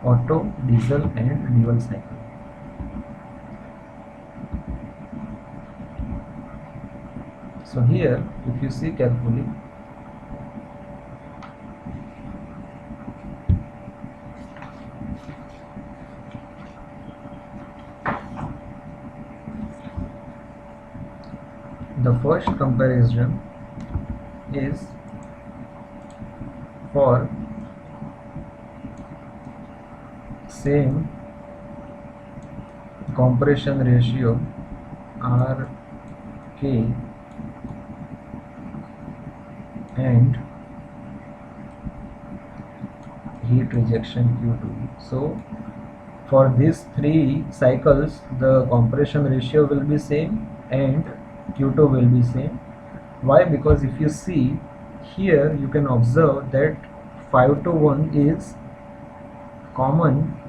Otto, diesel and dual cycle. So here if you see carefully, the first comparison is for same compression ratio RK and heat rejection Q2. So for these three cycles the compression ratio will be same and Q2 will be same. Why? Because if you see here you can observe that 5 to 1 is common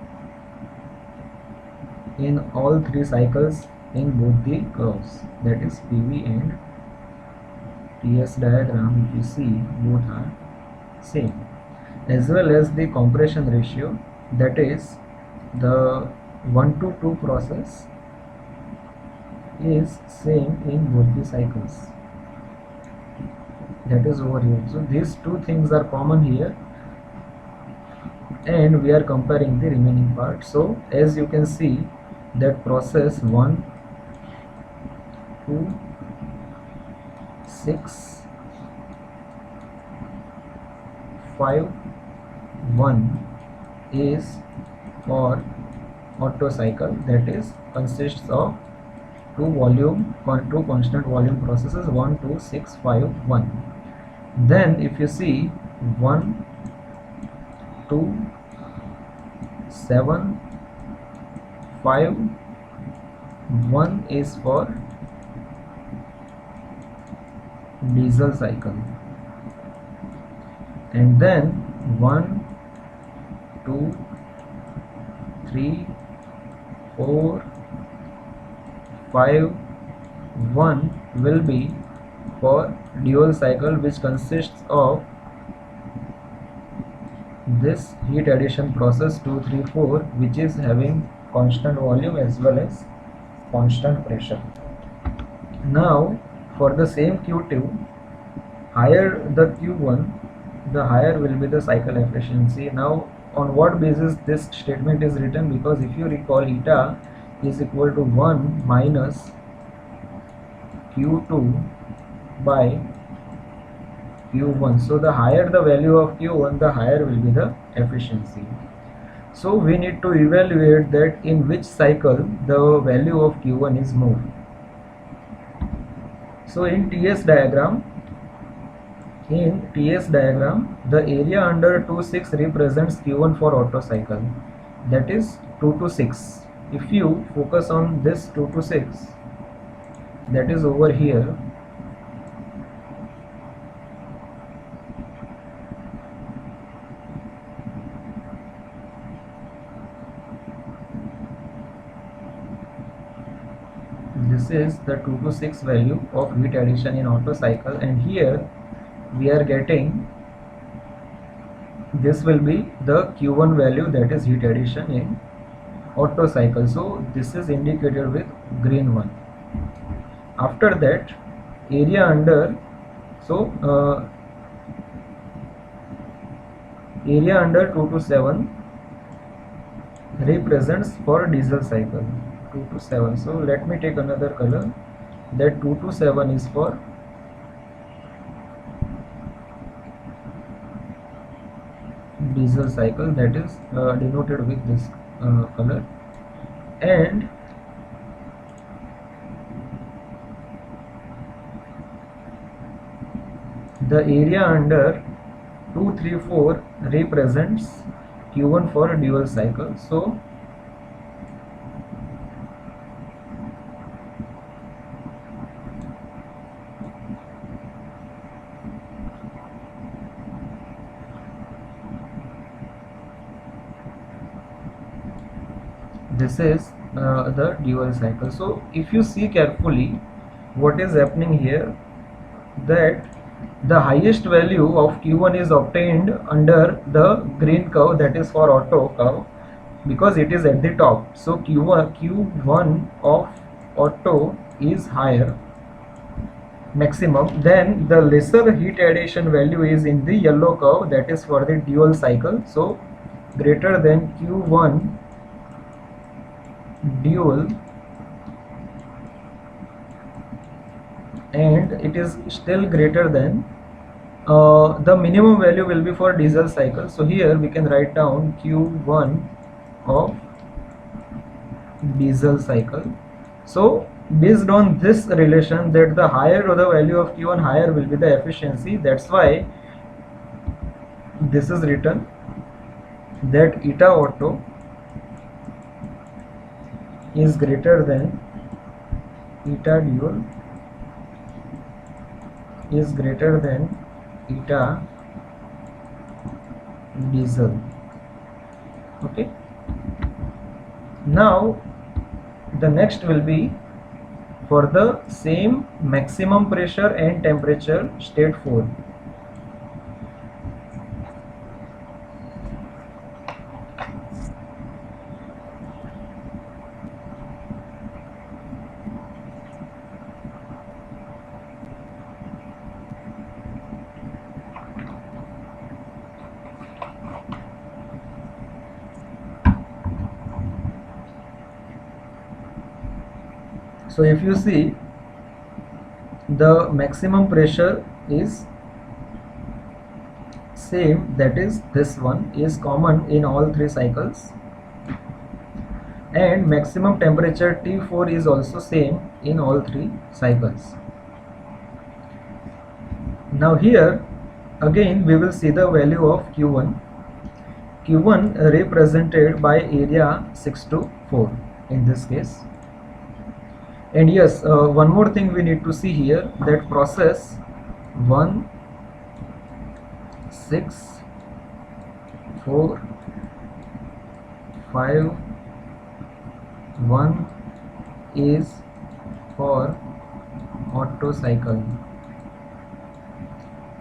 in all three cycles in both the curves, that is PV and TS diagram. If you see, both are same, as well as the compression ratio, that is the 1 to 2 process is same in both the cycles, that is over here. So these two things are common here and we are comparing the remaining part. So as you can see that process 1, 2, 6, 5, 1 is for Otto cycle, that is consists of two constant volume processes 1, 2, 6, 5, 1. Then if you see 1, 2, 7, 5, 1 is for diesel cycle, and then 1, 2, 3, 4, 5, 1 will be for dual cycle, which consists of this heat addition process 2, 3, 4, which is having constant volume as well as constant pressure. Now for the same Q2, higher the Q1, the higher will be the cycle efficiency. Now on what basis this statement is written? Because if you recall, eta is equal to 1 minus Q2 by Q1. So the higher the value of Q1, the higher will be the efficiency. So we need to evaluate that in which cycle the value of Q1 is more. So in TS diagram, the area under 2, 6 represents Q1 for Otto cycle, that is 2 to 6. If you focus on this 2 to 6, that is over here, this is the 2 to 6 value of heat addition in Otto cycle, and here we are getting, this will be the Q1 value, that is heat addition in Otto cycle. So this is indicated with green one. After that, area under, so area under 2 to 7 represents for diesel cycle 2 to 7. So let me take another color, that 2 to 7 is for diesel cycle, that is denoted with this color, and the area under 2, 3, 4 represents Q1 for dual cycle. So this is the dual cycle. So if you see carefully what is happening here, that the highest value of Q1 is obtained under the green curve, that is for Otto curve, because it is at the top. So Q1 of auto is higher, maximum. Then the lesser heat addition value is in the yellow curve, that is for the dual cycle. So greater than Q1 dual, and it is still greater than the minimum value will be for diesel cycle. So here we can write down Q1 of diesel cycle. So based on this relation, that the higher the value of Q1, higher will be the efficiency. That's why this is written that eta auto is greater than eta dual is greater than eta diesel. Okay, now the next will be for the same maximum pressure and temperature, state 4. So if you see, the maximum pressure is same, that is this one is common in all three cycles, and maximum temperature T4 is also same in all three cycles. Now here again we will see the value of Q1. Q1 represented by area 6 to 4 in this case. And yes, one more thing we need to see here, that process 1, 6, 4, 5, 1 is for Otto cycle.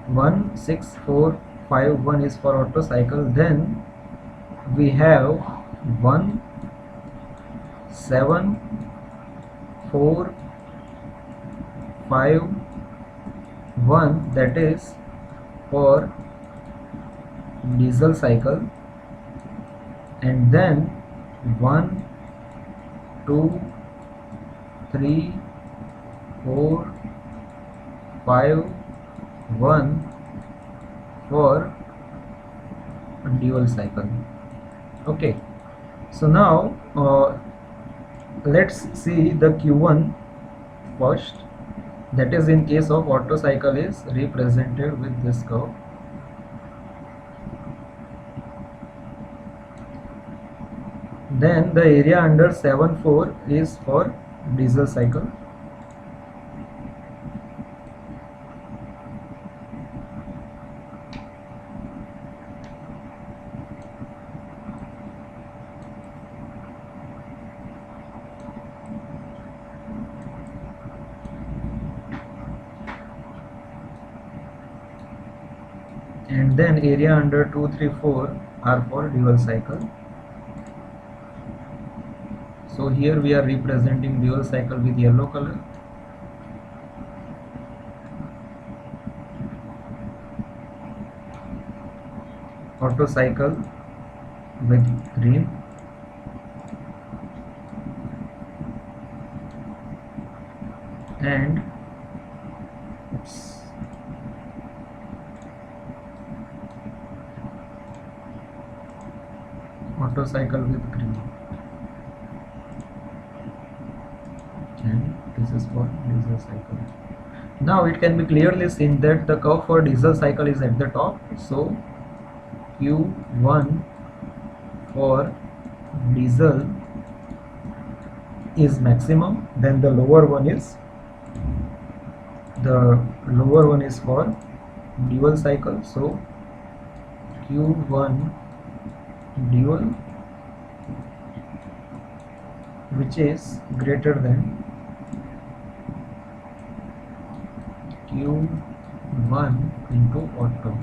1, 6, 4, 5, 1 is for Otto cycle. Then we have 1, 7, 4, 5, 1, that is for diesel cycle, and then 1, 2, 3, 4, 5, 1 for dual cycle. Okay, so now let's see the Q1 first, that is in case of Otto cycle is represented with this curve. Then the area under 7,4 is for diesel cycle. And then area under 2, 3, 4 are for dual cycle. So here we are representing dual cycle with yellow color. Otto cycle with green. And Otto cycle with green, and this is for diesel cycle. Now it can be clearly seen that the curve for diesel cycle is at the top. So Q1 for diesel is maximum, then the lower one is for dual cycle. So Q1 dual, which is greater than Q1 into Otto.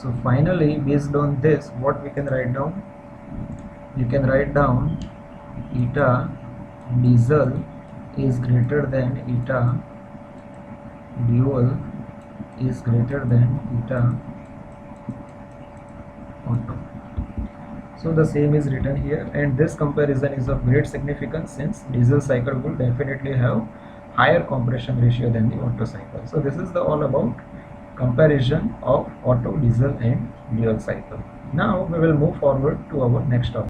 So finally, based on this, what we can write down? You can write down eta diesel is greater than eta dual is greater than eta Otto. So the same is written here, and this comparison is of great significance since diesel cycle will definitely have higher compression ratio than the Otto cycle. So this is the all about comparison of Otto, diesel and dual cycle. Now we will move forward to our next topic.